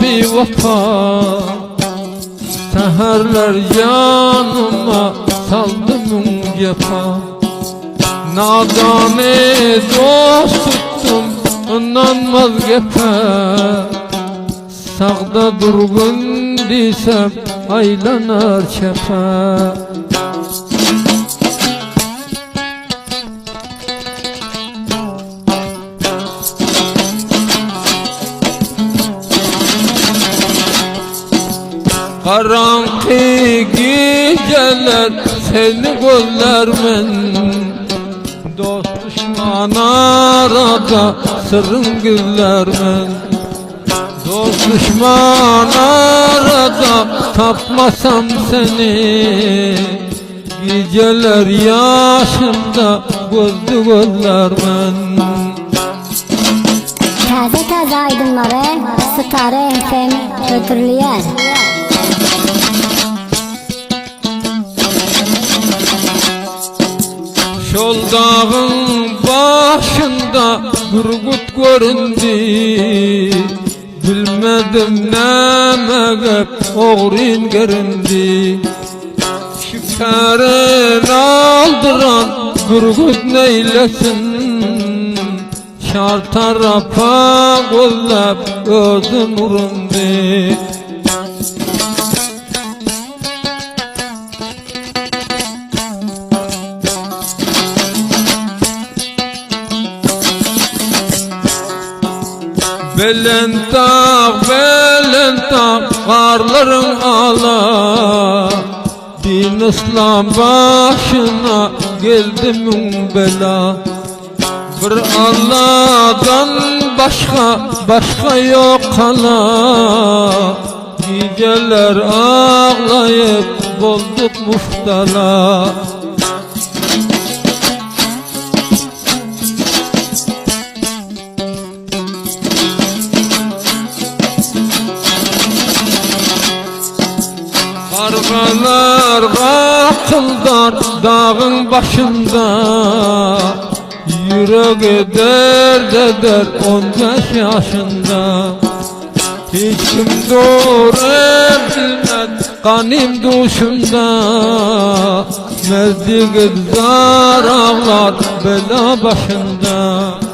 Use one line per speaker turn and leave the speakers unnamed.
bir vefa, seherler yanıma saldım cefa. Nadane dost tuttum, ondan vazgeçer. Sağda durgun desem aylanar çeper. Karanlık geceler seni gözlermen, dost düşman arada sırrın güllermen. Dost düşman arada tapmasam seni, geceler yaşımda gözlü gözlermen.
Taze aydınları Starı FM götürülüyor.
Şol dağın başında Turgut göründü, bilmedim neme oğrin göründü. Şükerin aldıran Turgut neylesin, şar tarafa kollap gözüm urundu. Belen dağ karların ala, din İslam başına geldi bela. Bir Allah'tan başka yok hala, geceler ağlayıp bulduk muftala. Kargalar kakıldar dağın başında, yüreği dert eder 15 yaşında. Hiç kim doğru bilmez kanim duşumda, mezdi gızdar ağlar bela başında.